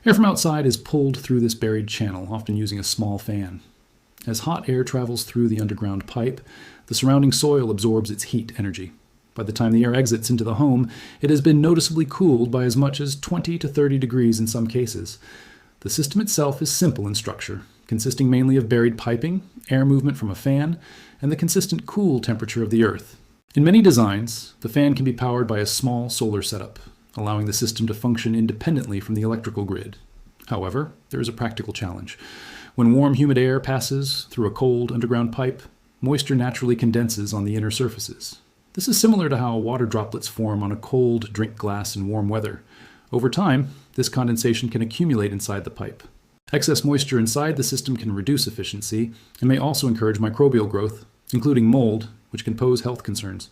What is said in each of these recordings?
Air from outside is pulled through this buried channel, often using a small fan. As hot air travels through the underground pipe, the surrounding soil absorbs its heat energy. By the time the air exits into the home, it has been noticeably cooled by as much as 20 to 30 degrees in some cases. The system itself is simple in structure, consisting mainly of buried piping, air movement from a fan, and the consistent cool temperature of the earth. In many designs, the fan can be powered by a small solar setup, allowing the system to function independently from the electrical grid. However, there is a practical challenge. When warm, humid air passes through a cold underground pipe, moisture naturally condenses on the inner surfaces. This is similar to how water droplets form on a cold drink glass in warm weather. Over time, this condensation can accumulate inside the pipe. Excess moisture inside the system can reduce efficiency and may also encourage microbial growth, including mold, which can pose health concerns.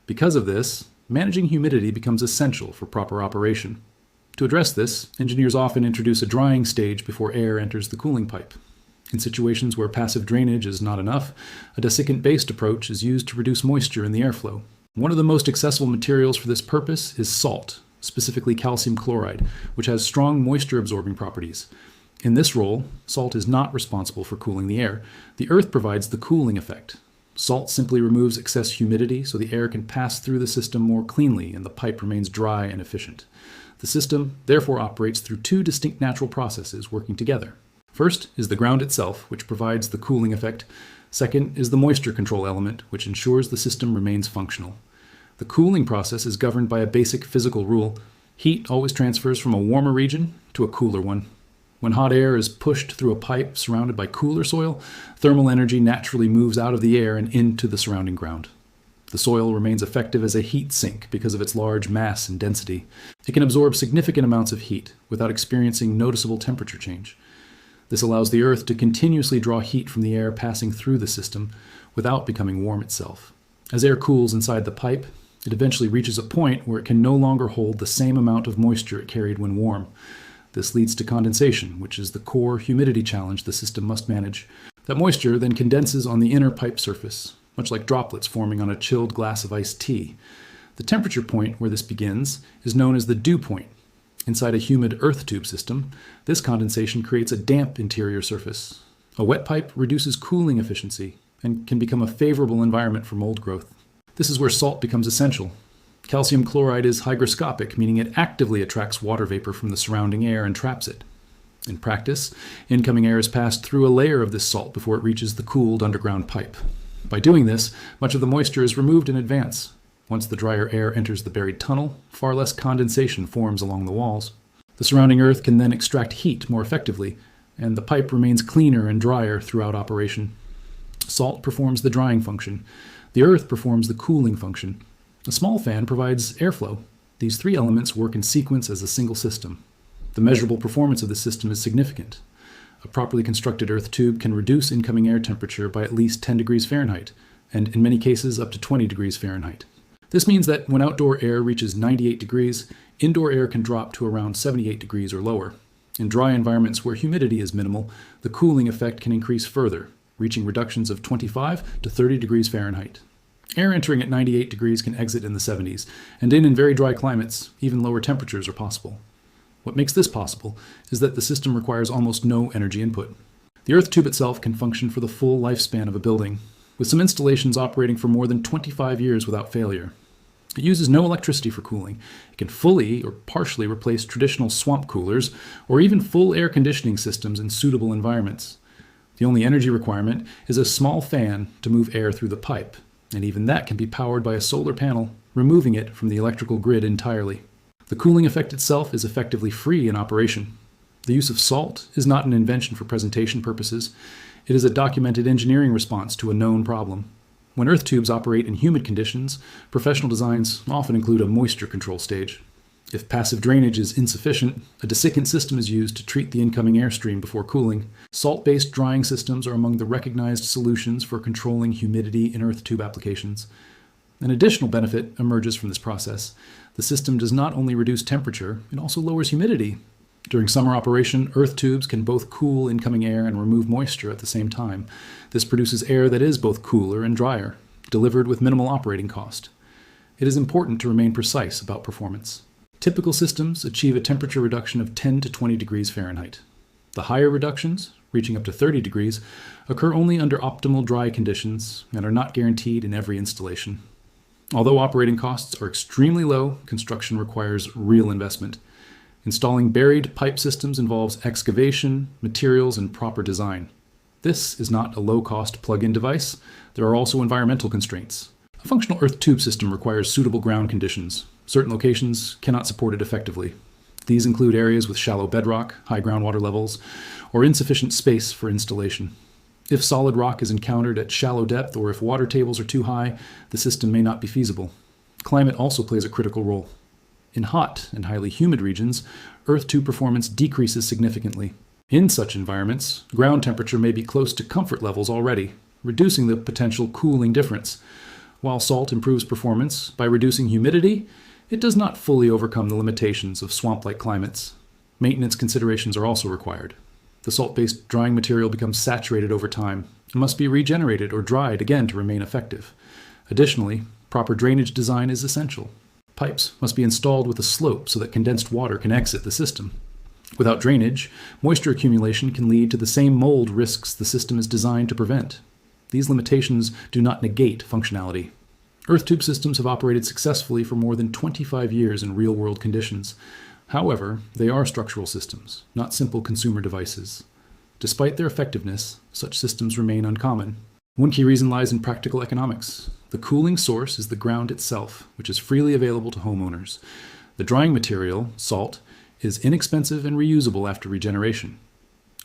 Because of this, managing humidity becomes essential for proper operation. To address this, engineers often introduce a drying stage before air enters the cooling pipe. In situations where passive drainage is not enough, a desiccant-based approach is used to reduce moisture in the airflow. One of the most accessible materials for this purpose is salt, specifically calcium chloride, which has strong moisture-absorbing properties. In this role, salt is not responsible for cooling the air. The earth provides the cooling effect. Salt simply removes excess humidity so the air can pass through the system more cleanly and the pipe remains dry and efficient. The system therefore operates through two distinct natural processes working together. First is the ground itself, which provides the cooling effect. Second is the moisture control element, which ensures the system remains functional. The cooling process is governed by a basic physical rule. Heat always transfers from a warmer region to a cooler one. When hot air is pushed through a pipe surrounded by cooler soil, thermal energy naturally moves out of the air and into the surrounding ground. The soil remains effective as a heat sink because of its large mass and density. It can absorb significant amounts of heat without experiencing noticeable temperature change. This allows the earth to continuously draw heat from the air passing through the system without becoming warm itself. As air cools inside the pipe, it eventually reaches a point where it can no longer hold the same amount of moisture it carried when warm. This leads to condensation, which is the core humidity challenge the system must manage. That moisture then condenses on the inner pipe surface, much like droplets forming on a chilled glass of iced tea. The temperature point where this begins is known as the dew point. Inside a humid earth tube system, this condensation creates a damp interior surface. A wet pipe reduces cooling efficiency and can become a favorable environment for mold growth. This is where salt becomes essential. Calcium chloride is hygroscopic, meaning it actively attracts water vapor from the surrounding air and traps it. In practice, incoming air is passed through a layer of this salt before it reaches the cooled underground pipe. By doing this, much of the moisture is removed in advance. Once the drier air enters the buried tunnel, far less condensation forms along the walls. The surrounding earth can then extract heat more effectively, and the pipe remains cleaner and drier throughout operation. Salt performs the drying function. The earth performs the cooling function. A small fan provides airflow. These three elements work in sequence as a single system. The measurable performance of the system is significant. A properly constructed earth tube can reduce incoming air temperature by at least 10 degrees Fahrenheit, and in many cases up to 20 degrees Fahrenheit. This means that when outdoor air reaches 98 degrees, indoor air can drop to around 78 degrees or lower. In dry environments where humidity is minimal, the cooling effect can increase further, reaching reductions of 25 to 30 degrees Fahrenheit. Air entering at 98 degrees can exit in the 70s, and in very dry climates, even lower temperatures are possible. What makes this possible is that the system requires almost no energy input. The earth tube itself can function for the full lifespan of a building, with some installations operating for more than 25 years without failure. It uses no electricity for cooling. It can fully or partially replace traditional swamp coolers or even full air conditioning systems in suitable environments. The only energy requirement is a small fan to move air through the pipe, and even that can be powered by a solar panel, removing it from the electrical grid entirely. The cooling effect itself is effectively free in operation. The use of salt is not an invention for presentation purposes. It is a documented engineering response to a known problem. When earth tubes operate in humid conditions, professional designs often include a moisture control stage. If passive drainage is insufficient, a desiccant system is used to treat the incoming airstream before cooling. Salt-based drying systems are among the recognized solutions for controlling humidity in earth tube applications. An additional benefit emerges from this process. The system does not only reduce temperature, it also lowers humidity. During summer operation, earth tubes can both cool incoming air and remove moisture at the same time. This produces air that is both cooler and drier, delivered with minimal operating cost. It is important to remain precise about performance. Typical systems achieve a temperature reduction of 10 to 20 degrees Fahrenheit. The higher reductions, reaching up to 30 degrees, occur only under optimal dry conditions and are not guaranteed in every installation. Although operating costs are extremely low, construction requires real investment. Installing buried pipe systems involves excavation, materials, and proper design. This is not a low-cost plug-in device. There are also environmental constraints. A functional earth tube system requires suitable ground conditions. Certain locations cannot support it effectively. These include areas with shallow bedrock, high groundwater levels, or insufficient space for installation. If solid rock is encountered at shallow depth or if water tables are too high, the system may not be feasible. Climate also plays a critical role. In hot and highly humid regions, earth tube performance decreases significantly. In such environments, ground temperature may be close to comfort levels already, reducing the potential cooling difference. While salt improves performance by reducing humidity, it does not fully overcome the limitations of swamp-like climates. Maintenance considerations are also required. The salt-based drying material becomes saturated over time and must be regenerated or dried again to remain effective. Additionally, proper drainage design is essential. Pipes must be installed with a slope so that condensed water can exit the system. Without drainage, moisture accumulation can lead to the same mold risks the system is designed to prevent. These limitations do not negate functionality. Earth tube systems have operated successfully for more than 25 years in real-world conditions. However, they are structural systems, not simple consumer devices. Despite their effectiveness, such systems remain uncommon. One key reason lies in practical economics. The cooling source is the ground itself, which is freely available to homeowners. The drying material, salt, is inexpensive and reusable after regeneration.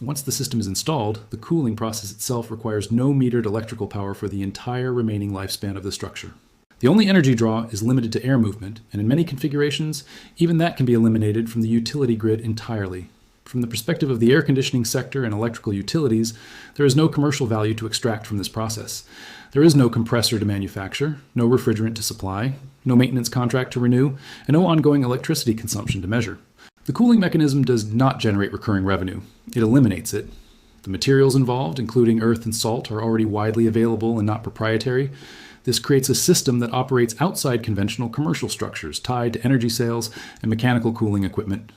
Once the system is installed, the cooling process itself requires no metered electrical power for the entire remaining lifespan of the structure. The only energy draw is limited to air movement, and in many configurations, even that can be eliminated from the utility grid entirely. From the perspective of the air conditioning sector and electrical utilities, there is no commercial value to extract from this process. There is no compressor to manufacture, no refrigerant to supply, no maintenance contract to renew, and no ongoing electricity consumption to measure. The cooling mechanism does not generate recurring revenue. It eliminates it. The materials involved, including earth and salt, are already widely available and not proprietary. This creates a system that operates outside conventional commercial structures tied to energy sales and mechanical cooling equipment.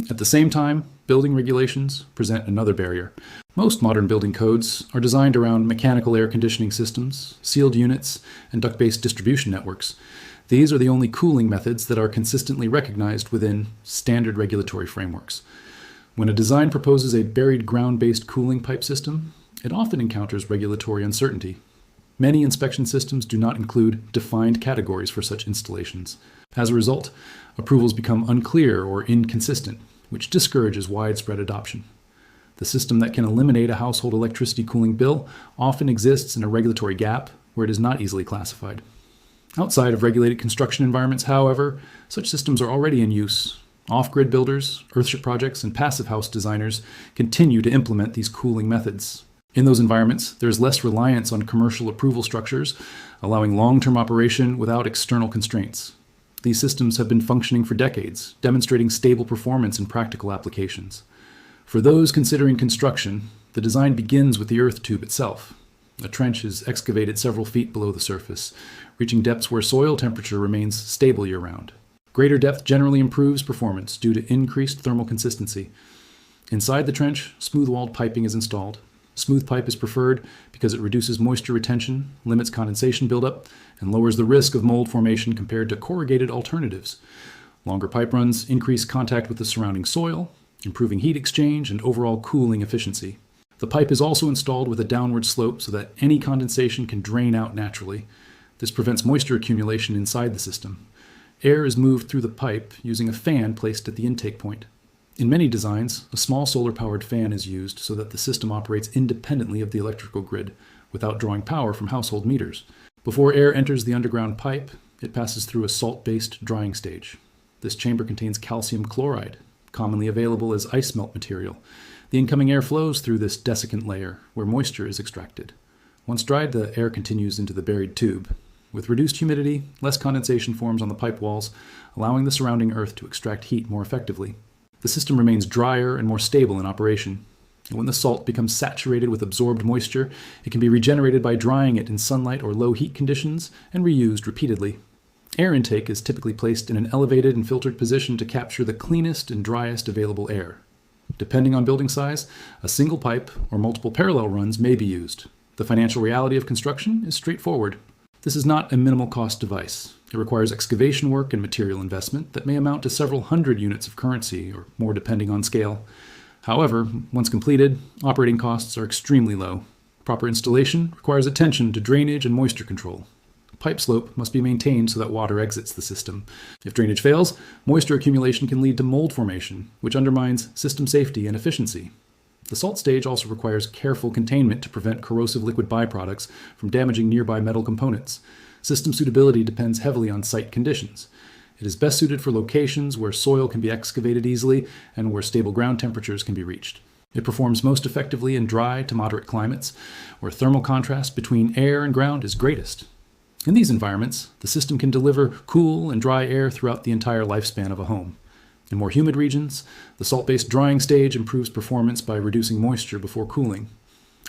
At the same time, building regulations present another barrier. Most modern building codes are designed around mechanical air conditioning systems, sealed units, and duct-based distribution networks. These are the only cooling methods that are consistently recognized within standard regulatory frameworks. When a design proposes a buried ground-based cooling pipe system, it often encounters regulatory uncertainty. Many inspection systems do not include defined categories for such installations. As a result, approvals become unclear or inconsistent, which discourages widespread adoption. The system that can eliminate a household electricity cooling bill often exists in a regulatory gap where it is not easily classified. Outside of regulated construction environments, however, such systems are already in use. Off-grid builders, earthship projects, and passive house designers continue to implement these cooling methods. In those environments, there is less reliance on commercial approval structures, allowing long-term operation without external constraints. These systems have been functioning for decades, demonstrating stable performance in practical applications. For those considering construction, the design begins with the earth tube itself. A trench is excavated several feet below the surface, reaching depths where soil temperature remains stable year-round. Greater depth generally improves performance due to increased thermal consistency. Inside the trench, smooth-walled piping is installed. Smooth pipe is preferred because it reduces moisture retention, limits condensation buildup, and lowers the risk of mold formation compared to corrugated alternatives. Longer pipe runs increase contact with the surrounding soil, improving heat exchange and overall cooling efficiency. The pipe is also installed with a downward slope so that any condensation can drain out naturally. This prevents moisture accumulation inside the system. Air is moved through the pipe using a fan placed at the intake point. In many designs, a small solar-powered fan is used so that the system operates independently of the electrical grid, without drawing power from household meters. Before air enters the underground pipe, it passes through a salt-based drying stage. This chamber contains calcium chloride, commonly available as ice melt material. The incoming air flows through this desiccant layer, where moisture is extracted. Once dried, the air continues into the buried tube. With reduced humidity, less condensation forms on the pipe walls, allowing the surrounding earth to extract heat more effectively. The system remains drier and more stable in operation. And when the salt becomes saturated with absorbed moisture, it can be regenerated by drying it in sunlight or low heat conditions and reused repeatedly. Air intake is typically placed in an elevated and filtered position to capture the cleanest and driest available air. Depending on building size, a single pipe or multiple parallel runs may be used. The financial reality of construction is straightforward. This is not a minimal cost device. It requires excavation work and material investment that may amount to several hundred units of currency or more depending on scale. However, once completed, operating costs are extremely low. Proper installation requires attention to drainage and moisture control. Pipe slope must be maintained so that water exits the system. If drainage fails, moisture accumulation can lead to mold formation, which undermines system safety and efficiency. The salt stage also requires careful containment to prevent corrosive liquid byproducts from damaging nearby metal components. System suitability depends heavily on site conditions. It is best suited for locations where soil can be excavated easily and where stable ground temperatures can be reached. It performs most effectively in dry to moderate climates, where thermal contrast between air and ground is greatest. In these environments, the system can deliver cool and dry air throughout the entire lifespan of a home. In more humid regions, the salt-based drying stage improves performance by reducing moisture before cooling.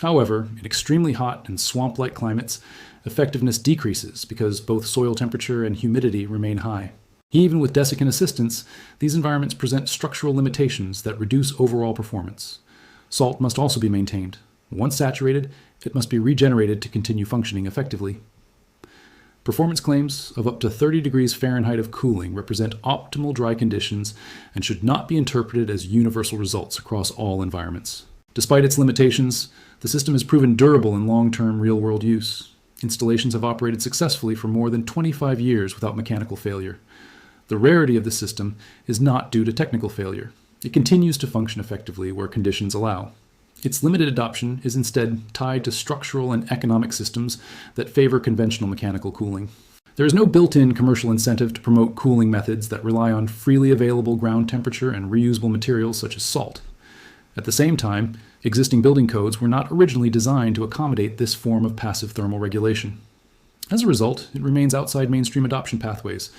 However, in extremely hot and swamp-like climates, effectiveness decreases because both soil temperature and humidity remain high. Even with desiccant assistance, these environments present structural limitations that reduce overall performance. Salt must also be maintained. Once saturated, it must be regenerated to continue functioning effectively. Performance claims of up to 30 degrees Fahrenheit of cooling represent optimal dry conditions and should not be interpreted as universal results across all environments. Despite its limitations, the system has proven durable in long-term real-world use. Installations have operated successfully for more than 25 years without mechanical failure. The rarity of the system is not due to technical failure. It continues to function effectively where conditions allow. Its limited adoption is instead tied to structural and economic systems that favor conventional mechanical cooling. There is no built-in commercial incentive to promote cooling methods that rely on freely available ground temperature and reusable materials such as salt. At the same time, existing building codes were not originally designed to accommodate this form of passive thermal regulation. As a result, it remains outside mainstream adoption pathways.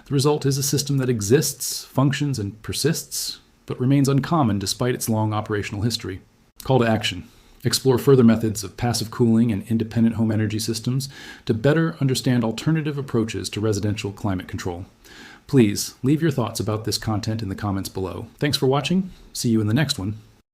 The result is a system that exists, functions, and persists, but remains uncommon despite its long operational history. Call to action. Explore further methods of passive cooling and independent home energy systems to better understand alternative approaches to residential climate control. Please leave your thoughts about this content in the comments below. Thanks for watching. See you in the next one.